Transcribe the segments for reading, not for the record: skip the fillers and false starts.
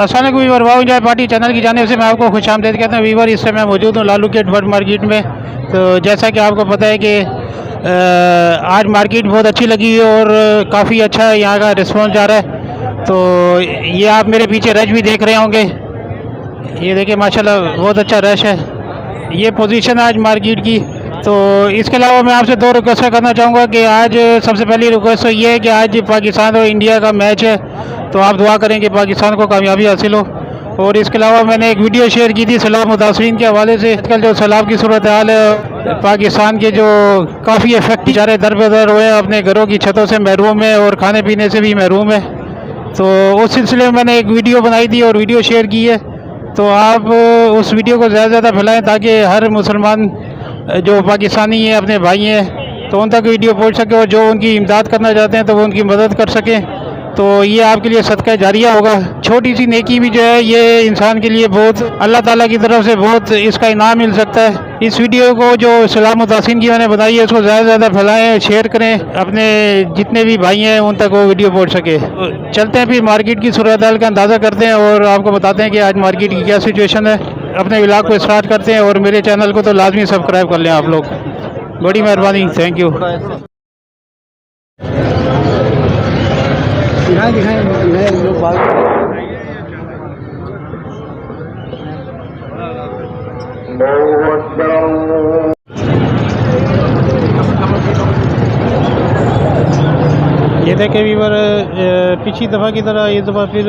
अस्सलाम वालेकुम viewer, wow enjoy party channel की जानिब से मैं आपको खुश आमदीद कहता हूँ। वीवर इस समय मैं मौजूद हूँ लालू गेट बर्ड मार्केट में। तो जैसा कि आपको पता है कि आज मार्केट बहुत अच्छी लगी है और काफ़ी अच्छा यहाँ का रिस्पॉन्स जा रहा है। तो ये आप मेरे पीछे रश भी देख रहे होंगे, ये देखिए माशाल्लाह बहुत अच्छा रश है। ये पोजीशन है आज मार्केट की। तो इसके अलावा मैं आपसे दो रिक्वेस्ट करना चाहूँगा कि आज सबसे पहली रिक्वेस्ट तो ये है कि आज पाकिस्तान और इंडिया का मैच है, तो आप दुआ करें कि पाकिस्तान को कामयाबी हासिल हो। और इसके अलावा मैंने एक वीडियो शेयर की थी सैलाब मुतासरीन के हवाले से। आजकल जो सैलाब की सूरत हाल है, पाकिस्तान के जो काफ़ी इफेक्ट बेचारे दर बदर हुए हैं, अपने घरों की छतों से महरूम है और खाने पीने से भी महरूम है। तो उस सिलसिले में मैंने एक वीडियो बनाई थी और वीडियो शेयर की है। तो आप उस वीडियो को ज़्यादा से ज़्यादा फैलाएँ ताकि हर मुसलमान जो पाकिस्तानी हैं अपने भाई हैं तो उन तक वीडियो पहुंच सके और जो उनकी इमदाद करना चाहते हैं तो वो उनकी मदद कर सकें। तो ये आपके लिए सदका जारिया होगा। छोटी सी नेकी भी जो है ये इंसान के लिए बहुत अल्लाह ताला की तरफ से बहुत इसका इनाम मिल सकता है। इस वीडियो को जो सैलाब मुतासिन की मैंने बताई है उसको ज़्यादा से ज़्यादा फैलाएँ, शेयर करें, अपने जितने भी भाई हैं उन तक वो वीडियो पहुँच सके। चलते हैं फिर मार्केट की सूरत हाल का अंदाज़ा करते हैं और आपको बताते हैं कि आज मार्केट की क्या सिचुएशन है। अपने व्लॉग को स्टार्ट करते हैं और मेरे चैनल को तो लाजमी सब्सक्राइब कर लें आप लोग, बड़ी मेहरबानी, थैंक यू। ये देखें वीवर, पिछली दफ़ा की तरह ये दफ़ा फिर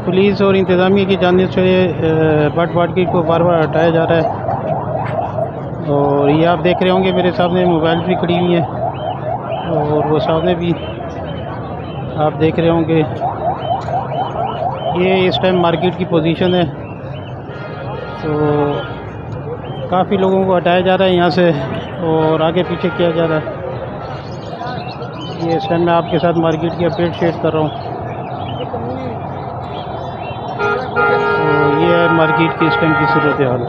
पुलिस और इंतज़ामिया की जानिब से बर्ड मार्केट को बार बार हटाया जा रहा है। और ये आप देख रहे होंगे मेरे सामने मोबाइल भी खड़ी हुई है और वो सामने भी आप देख रहे होंगे। ये इस टाइम मार्केट की पोजीशन है। तो काफ़ी लोगों को हटाया जा रहा है यहाँ से और आगे पीछे किया जा रहा है। ये इस टाइम मैं आपके साथ मार्केट की अपडेट शेयर कर रहा हूँ। तो ये है मार्केट की इस टाइम की सूरत हाल।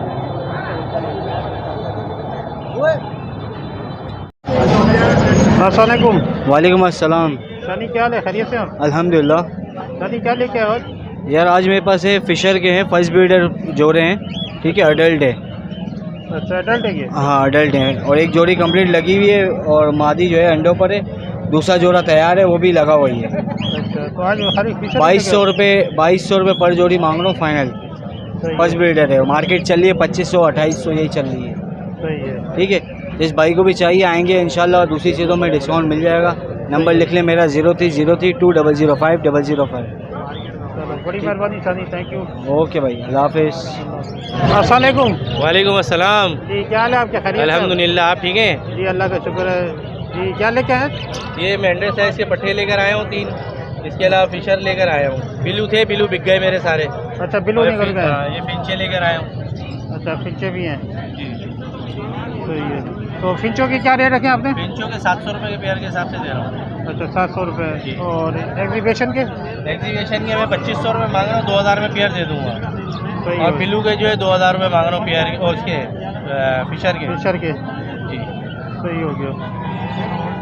अस्सलाम वालेकुम। वालेकुम अस्सलाम। सनी क्या हाल है, खैरियत से हो? अल्हम्दुलिल्लाह। सनी क्या लेके आओ? यार आज मेरे पास है फिशर के हैं, फर्स्ट ब्रीडर जोड़े हैं, ठीक है, अडल्ट है। अच्छा अडल्ट है ये? हाँ अडल्ट हैं और एक जोड़ी कंप्लीट लगी हुई है और मादी जो है अंडों पर है, दूसरा जोड़ा तैयार है वो भी लगा हुआ ही है। अच्छा तो आज खाली फिशर 2200 रुपये पर जोड़ी मांग रहा हूँ फाइनल। फर्स्ट ब्रीडर है, मार्केट चल रही है 2500 यही चल रही है। सही है, ठीक है, जिस भाई को भी चाहिए आएंगे इंशाल्लाह, दूसरी चीज़ों में डिस्काउंट मिल जाएगा। नंबर लिख लें मेरा 030320050005। बड़ी मेहरबानी सनी, थैंक यू। ओके भाई, अल्लाह हाफिज़। अस्सलाम वालेकुम। वालेकुम अस्सलाम जी क्या हाल है आपके, खैरियत? अल्हम्दुलिल्लाह, आप ठीक हैं? जी अल्लाह का शुक्र है। जी क्या लेके आए? ये मैं 100 साइज़ के पट्टे लेकर आया हूँ 3, इसके अलावा फिशर लेकर आया हूँ। बिल्लू थे, बिल्लू बिक गए मेरे सारे। अच्छा बिल्लू निकल गए? ये फिंचे लेकर आया हूँ। अच्छा फिंचे भी हैं? जी सही है। तो फिंचों के क्या रेट रखे आपने? फिंचों के 700 रुपये के पेयर के हिसाब से दे रहा हूँ। अच्छा 700 रुपये। और एग्जीबिशन के? एग्जीबिशन के मैं 2500 रुपये मांग रहा हूँ, 2000 में पेयर दे दूँगा। सही और है। बिल्लू के जो है 2000 रुपये मांग रहा हूँ पेयर, और उसके फिशर के। फिशर के जी सही हो गया।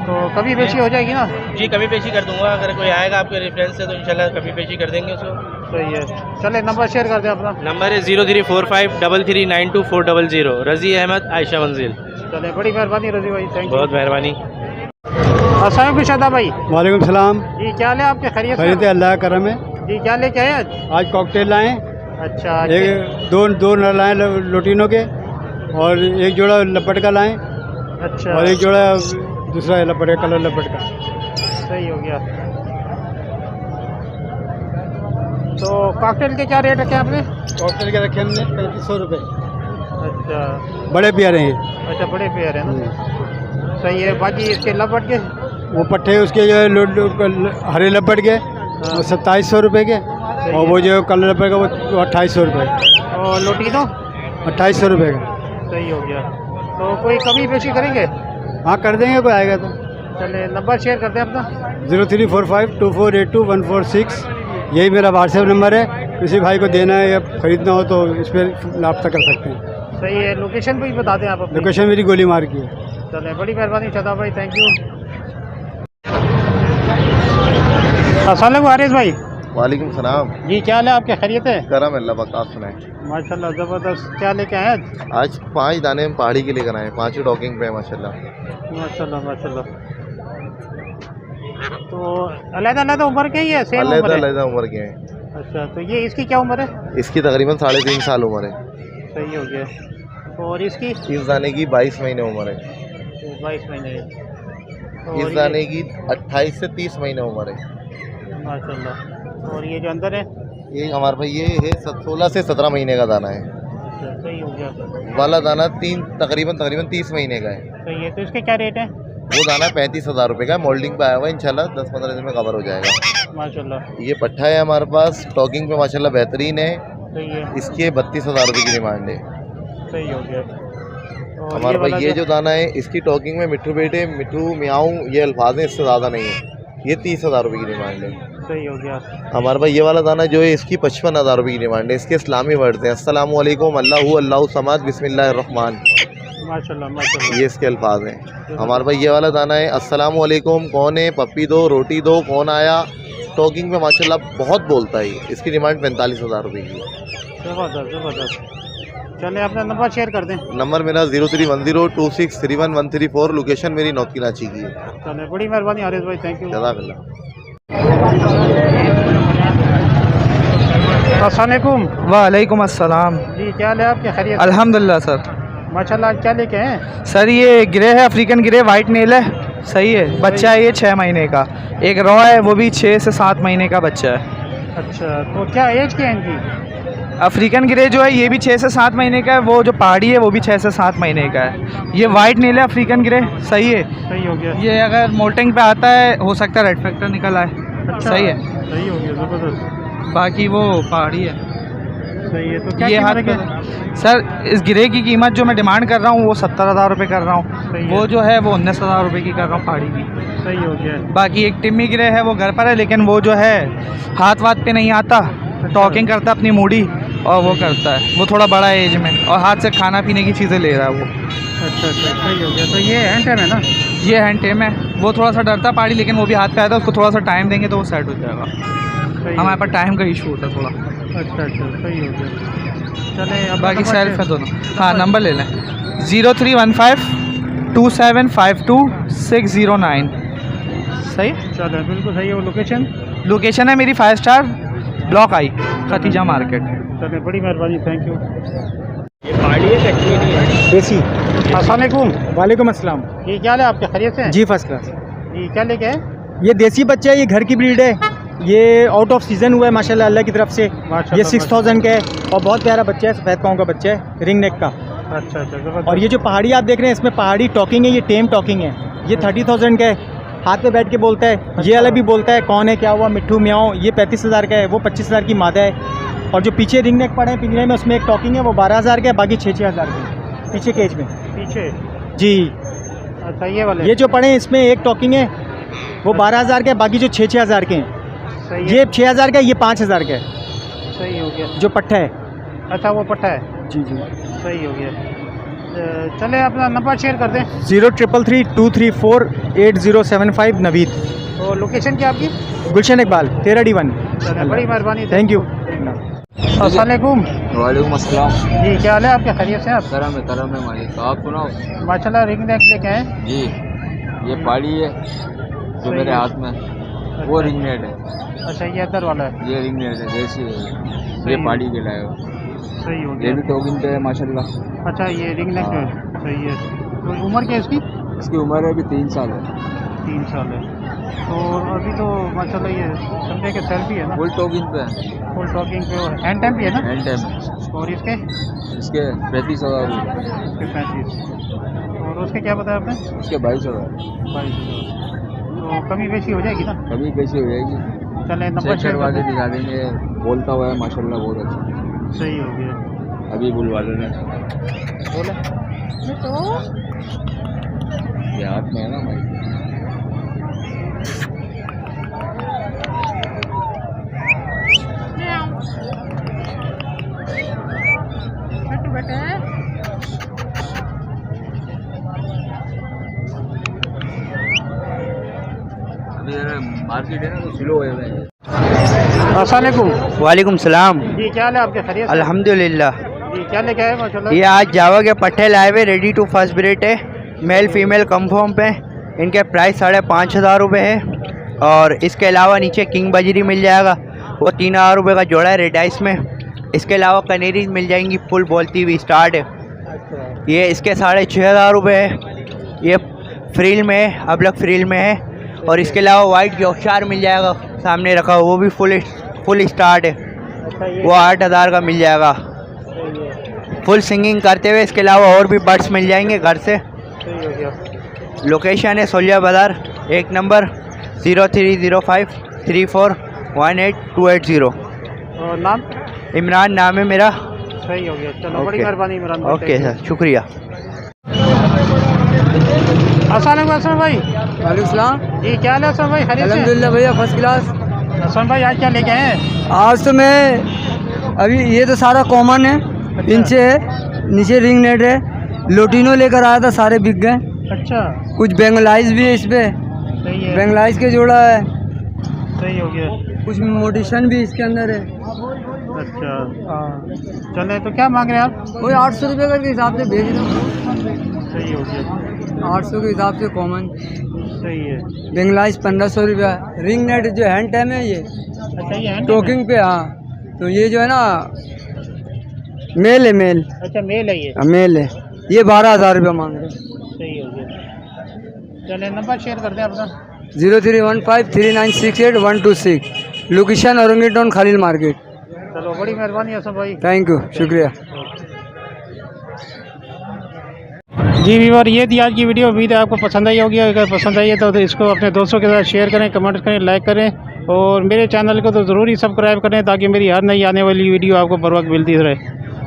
तो कभी बेची हो जाएगी ना? जी कभी पेशी कर दूँगा, अगर कोई आएगा आपके रेफरेंस से तो इंशाल्लाह कभी पेशी कर देंगे उसको। सही है, चले नंबर शेयर कर दें अपना। नंबर है 0345339240। रज़ी अहमद, आयशा मंजिल। चले बड़ी मेहरबानी रज़ी भाई, थैंक यू। बहुत मेहरबानी। अस्सलाम वालेकुम शादा भाई। वालेकुम सलाम। जी क्या हाल है आपके, खैरियत? खरीदे अल्लाह का करम है। जी क्या लेके आए आज? आज कॉकटेल लाए, अच्छा एक दो नर लाए लोटिनो के और एक जोड़ा लपट का लाए अच्छा और एक जोड़ा दूसरा लपट का, कलर लपट का। सही हो गया। तो कॉकटेल के क्या रेट रखे आपने? कॉकटेल के रखे हमने 3500 रुपये। अच्छा बड़े प्यारे हैं। अच्छा, बड़े पेयर है ना। सही है। बाकी इसके लपट के वो पट्टे उसके जो है हरे लपट के वो 2700 रुपये के, और वो जो कलर लपट का वो 2800 रुपये। और लोटी तो 2800 रुपये का। सही हो गया। तो कोई कमी पेशी करेंगे? हाँ कर देंगे, कोई आएगा तो। चले नंबर शेयर करते हैं अपना। 0345248246 यही मेरा व्हाट्सएप नंबर है। किसी भाई को देना है या ख़रीदना हो तो इस पर रब्ता कर सकते हैं। सही है। लोकेशन भी बता दें आप अपनी। लोकेशन मेरी गोली मार की है। चले, बड़ी मेहरबानी शदाब भाई, थैंक यू। अस्सलाम वारिस भाई। वालेकुम सलाम। जी क्या हाल है आपके? खैरियत है? करम अल्लाह पाक, आप सुनाएं। माशाल्लाह ज़बरदस्त। क्या लेके आए आज? आज 5 दाने हम पहाड़ी के लेकर आए, 5 टॉकिंग पे है माशाल्लाह। माशाल्लाह माशाल्लाह। तो अलग-अलग उम्र के ही है? सेम उम्र है? अलग उम्र के हैं। अच्छा, तो ये इसकी क्या उम्र है? इसकी तकरीबन 3.5 साल उम्र है। सही हो गया। और इसकी? इस दाने की 22 महीने उम्र है। 22 महीने। इस दाने की 28 से 30 महीने उम्र है माशाल्लाह। और ये जो अंदर है? ये हमारे भाई ये है 16 से 17 महीने का दाना है। अच्छा, सही हो गया। वाला दाना तकरीबन 30 महीने का है। सही है। तो इसके क्या रेट है? वो दाना 35,000 रुपये का है। मोल्डिंग पे आया हुआ है, इंशाल्लाह 10-15 दिन में कवर हो जाएगा। माशाल्लाह। ये पट्ठा है हमारे पास, टॉकिंग पे माशाल्लाह बेहतरीन है। सही है। इसके 32,000 रुपये की डिमांड है। सही हो गया। और हमारे वाला भाई ये जो दाना है इसकी टॉकिंग में मिट्ठू बेटे, मिट्ठू म्याऊं ये अल्फाज हैं, इससे ज़्यादा नहीं है। ये 30,000 रुपये की डिमांड है। सही हो गया। हमारे भाई ये वाला दाना जो है इसकी 55,000 रुपये की डिमांड है। इसके इस्लामी वर्ड्स हैं अस्सलामु अलैकुम, अल्लाहु समाद, बिस्मिल्लाहिर्रहमान। माशाल्लाह माशाल्लाह। ये इसके अल्फाज हैं। हमारे भाई ये वाला दाना है अस्सलामु अलैकुम, कौन है, पप्पी दो, रोटी दो, कौन आया। टॉकिंग में माशाल्लाह बहुत बोलता है। इसकी डिमांड 45,000 रुपये की है। ज़बरदस्त ज़बरदस्त। चले, अपना नंबर शेयर कर दें। नंबर मेरा 031026311334। लोकेशन मेरी नौत कराची की है। चले, बड़ी मेहरबानी आरिस भाई, थैंक यू। जज़ाकल्लाह। अस्सलामुअलैकुम। वालेकुम अस्सलाम। जी क्या हाल है आपके? खैरियत? अल्हम्दुलिल्लाह सर। माशाल्लाह। क्या लेके हैं? सर ये ग्रे है, अफ्रीकन ग्रे, वाइट नेल है। सही है। बच्चा है ये 6 महीने का। एक रॉ है, वो भी 6 से 7 महीने का बच्चा है। अच्छा, तो क्या एज क्या है इनकी? अफ्रीकन ग्रे जो है ये भी 6 से 7 महीने का है। वो जो पहाड़ी है वो भी 6 से 7 महीने का है। ये वाइट नेल है, अफ्रीकन ग्रे। सही है। सही हो गया। ये अगर मोल्टिंग पे आता है हो सकता है रेड फैक्टर निकल आए। अच्छा, सही है। सही हो गया, ज़बरदस्त। बाकी वो पहाड़ी है। सही है। तो क्या ये हाथ कीमत पे है? सर इस गिरे की कीमत जो मैं डिमांड कर रहा हूँ वो 70,000 रुपये कर रहा सही हूँ। है। वो जो है वो 19,000 रुपये की कर रहा हूँ पहाड़ी की। सही हो गया। बाकी एक टिम्मी गिरे है वो घर पर है, लेकिन वो जो है हाथ वाथ पे नहीं आता, टॉकिंग करता अपनी मूडी और वो करता है। वो थोड़ा बड़ा एज में और हाथ से खाना पीने की चीज़ें ले रहा है वो। अच्छा अच्छा, सही हो गया। तो ये हैंड टाइम है ना? ये हैंड टेम है। वो थोड़ा सा डरता पहाड़ी, लेकिन वो भी हाथ पे आता है। उसको थोड़ा सा टाइम देंगे तो वो सेट हो जाएगा। सही है। हमारे पास टाइम का इशू होता है थोड़ा। अच्छा अच्छा, सही हो गया। चले, अब बाकी नंबर सेल्फ है शेयर- दोनों। हाँ नंबर ले लें 03152752 609। सही। चलो, बिल्कुल सही है। वो लोकेशन? लोकेशन है मेरी 5 star block I, Khatija market. चले, बड़ी मेहरबानी, थैंक यू। देसी। अस्सलामुअलैकुम। वालेकुम अस्सलाम। ये क्या हाल है आपके? खैरियत से हैं? जी फर्स्ट क्लास। जी क्या लेके आए? ये देसी बच्चा है, ये घर की ब्रीड है। ये आउट ऑफ सीज़न हुआ है माशाल्लाह अल्लाह की तरफ से। माशाल्लाह, ये 6,000 का है और बहुत प्यारा बच्चा है, सफ़ेद पाँव का बच्चा है, रिंग नेक का। अच्छा अच्छा, ज़बरदस्त। और ये जो पहाड़ी आप देख रहे हैं इसमें पहाड़ी टॉकिंग है, ये टेम टॉकिंग है। ये 30,000 का है, हाथ पे बैठ के बोलता है। ये अलग भी बोलता है, कौन है, क्या हुआ, मिट्ठू म्याऊं। ये 35,000 का है, वो 25,000 की मादा है। और जो पीछे रिंग नेक पड़े हैं पिंजरे में, उसमें एक टॉकिंग है, वो 12,000 का है, बाकी 6,000 के पीछे केज में। पीछे? जी। अच्छा, ये वाले? ये जो पड़े हैं इसमें एक टॉकिंग है, वो 12,000 का है, बाकी जो 6,000 के हैं। सही है। ये 6,000 का है, ये 5,000 का है, सही हो गया। जो पट्टा है। अच्छा, वो पट्टा है। जी जी। सही हो गया। चले, अपना नंबर शेयर कर दें। 0333248075 नवीद। तो लोकेशन क्या आपकी? गुलशन इकबाल 13 D1। चले, बड़ी मेहरबानी, थैंक यू। अस्सलामुअलैकुम। वालेकुम अस्सलाम। जी क्या हाल है आपके? खैरियत से हैं आप? करम है मालिक। आप सुनाओ। माशाल्लाह, रिंग नेक लेके आए? जी ये पहाड़ी है जो मेरे हाथ में, वो रिंग नेट है। अच्छा, ये अदर वाला है? ये रिंग नेट है देसी है। सही ये है। पहाड़ी के लाए हो। सही हो ये गया। भी टोकिन पे है माशाल्लाह। अच्छा, ये रिंग नेक है। हाँ। सही है। तो उम्र क्या है इसकी? इसकी उम्र है अभी 3 साल है। 3 साल है। तो अभी तो माशाल्लाह ये समझे कि सेल्फी है ना, फुल टॉकिंग पे है, फुल टॉकिंग पे और हैंड टाइम भी है ना। Hand time. और इसके इसके 35,000 रुपये, इसके 35 और उसके क्या बताया आपने? इसके 22,000। 22,000। तो कमी बेशी हो जाएगी ना? कभी कैसे हो जाएगी? चले नंबर चेक शेयर करवा कर के दिखा देंगे। बोलता हुआ है माशाल्लाह बहुत अच्छा। सही हो गया। अभी बुलवा लेना, बोले ये हाथ में है ना भाई। अभी मार्केट है ना तो स्लो है भाई। अस्सलाम वालेकुम। वालेकुम सलाम। जी क्या हाल है आपके? खैरियत से? अल्हम्दुलिल्लाह। जी क्या लेके आए माशाल्लाह? ये आज जावा के पट्टे लाए हुए रेडी टू फर्स्ट ब्रीड है, मेल फीमेल कंफर्म पे। इनके प्राइस 5,500 रुपये है। और इसके अलावा नीचे किंग बजरी मिल जाएगा, वो 3,000 रुपये का जोड़ा है रेड आइस में। इसके अलावा कनेरीज मिल जाएंगी फुल बोलती हुई स्टार्ट है, ये इसके 6,500 रुपये है। ये फ्रिल में है, अबलग फ्रिल में है। और इसके अलावा वाइट यॉर्कशायर मिल जाएगा सामने रखा, वो भी फुल स्टार्ट है, वो 8,000 का मिल जाएगा फुल सिंगिंग करते हुए। इसके अलावा और भी बर्ड्स मिल जाएंगे घर से। लोकेशन है सोलिया बाज़ार, 1 नंबर 0305 3418 और नाम? इमरान नाम है मेरा। सही हो गया, चलो बड़ी ओके। मेहरबानी इमरान। ओके सर, शुक्रिया। अस्सलाम वालेकुम भाई। वालेकुम जी क्या हाल है असलम भाई? खैरियत से? अल्हम्दुलिल्लाह भैया फर्स्ट क्लास। असलम भाई आज क्या लेके आए हैं? आज तो मैं अभी ये तो सारा कॉमन है, इनसे है, नीचे रिंग नेट है। लोटिनो लेकर आया था, सारे बिक गए। अच्छा कुछ बेंगलाइज भी है इस पे, सही है, बेंगलाइज के जोड़ा है। सही हो गया। कुछ मोटिशन भी इसके अंदर है। अच्छा हाँ, चले तो क्या मांग रहे हैं आप? वही 800 रुपये के हिसाब से भेज दो। सही हो गया, 800 के हिसाब से कॉमन। सही है। बेंगलाइज 1500 रुपया। रिंग नेट जो हैंड टाइम है, ये अच्छा ये है टोकिंग पे। हाँ, तो ये जो है ना मेल है, मेल। अच्छा मेल है ये, मेल है, ये 12,000 रुपया मांग रहे हैं। सही हो गया। चले नंबर शेयर कर दें अपना। 0315 3968 126। Location Orangi town Khalil market. चलो बड़ी मेहरबानी है सब भाई। थैंक यू, शुक्रिया। जी व्यूअर, ये थी आज की वीडियो। उम्मीद है आपको पसंद आई होगी। अगर पसंद आई है तो इसको अपने दोस्तों के साथ शेयर करें, कमेंट करें, लाइक करें और मेरे चैनल को तो ज़रूर ही सब्सक्राइब करें ताकि मेरी हर नई आने वाली वीडियो आपको बर वक्त मिलती रहे।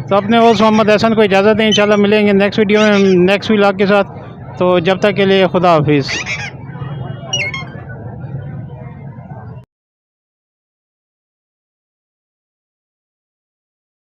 तो अपने होस्ट मोहम्मद हसन को इजाज़त दें। इंशाल्लाह मिलेंगे नेक्स्ट वीडियो में नेक्स्ट व्लॉग के साथ। तो जब तक के लिए खुदा हाफिज़।